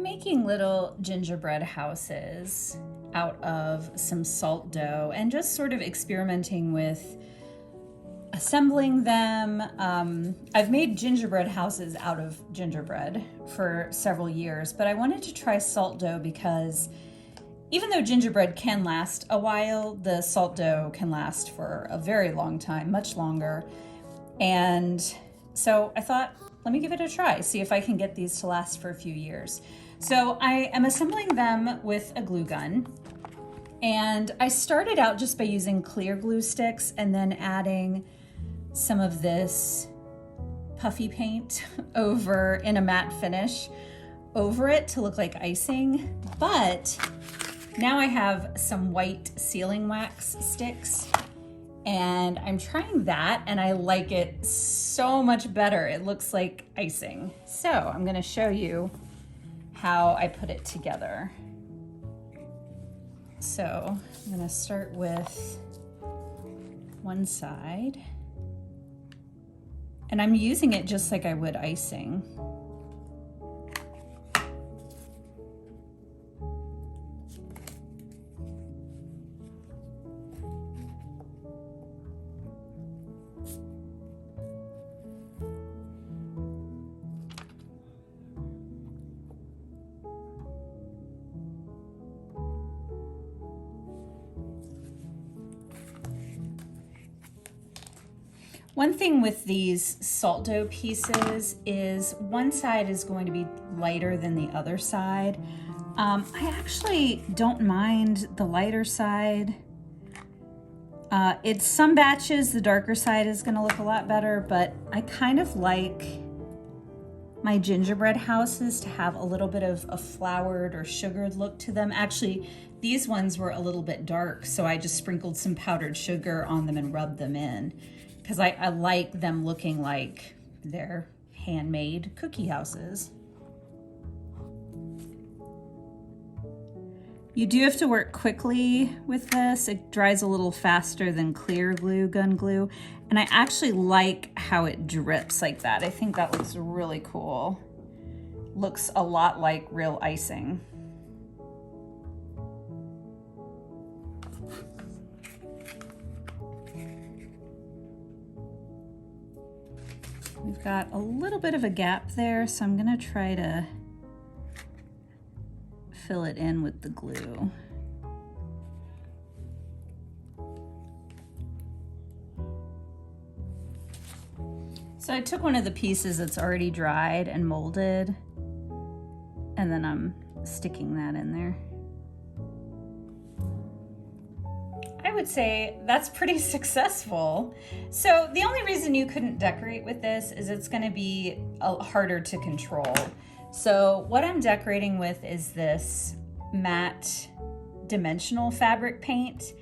making little gingerbread houses out of some salt dough and just sort of experimenting with assembling them. I've made gingerbread houses out of gingerbread for several years, but I wanted to try salt dough because even though gingerbread can last a while, the salt dough can last for a very long time, much longer. And so I thought, let me give it a try, see if I can get these to last for a few years. So I am assembling them with a glue gun. And I started out just by using clear glue sticks and then adding some of this puffy paint over in a matte finish over it to look like icing. But now I have some white sealing wax sticks and I'm trying that and I like it so much better. It looks like icing. So I'm gonna show you how I put it together. So I'm gonna start with one side and I'm using it just like I would icing. One thing with these salt dough pieces is one side is going to be lighter than the other side. I actually don't mind the lighter side. It's some batches, the darker side is gonna look a lot better, but I kind of like my gingerbread houses to have a little bit of a floured or sugared look to them. Actually, these ones were a little bit dark, so I just sprinkled some powdered sugar on them and rubbed them in, because I like them looking like they're handmade cookie houses. You do have to work quickly with this. It dries a little faster than clear glue, gun glue. And I actually like how it drips like that. I think that looks really cool. Looks a lot like real icing. We've got a little bit of a gap there, so I'm gonna try to fill it in with the glue. So I took one of the pieces that's already dried and molded, and then I'm sticking that in there. I would say that's pretty successful. So the only reason you couldn't decorate with this is it's gonna be harder to control. So what I'm decorating with is this matte dimensional fabric paint.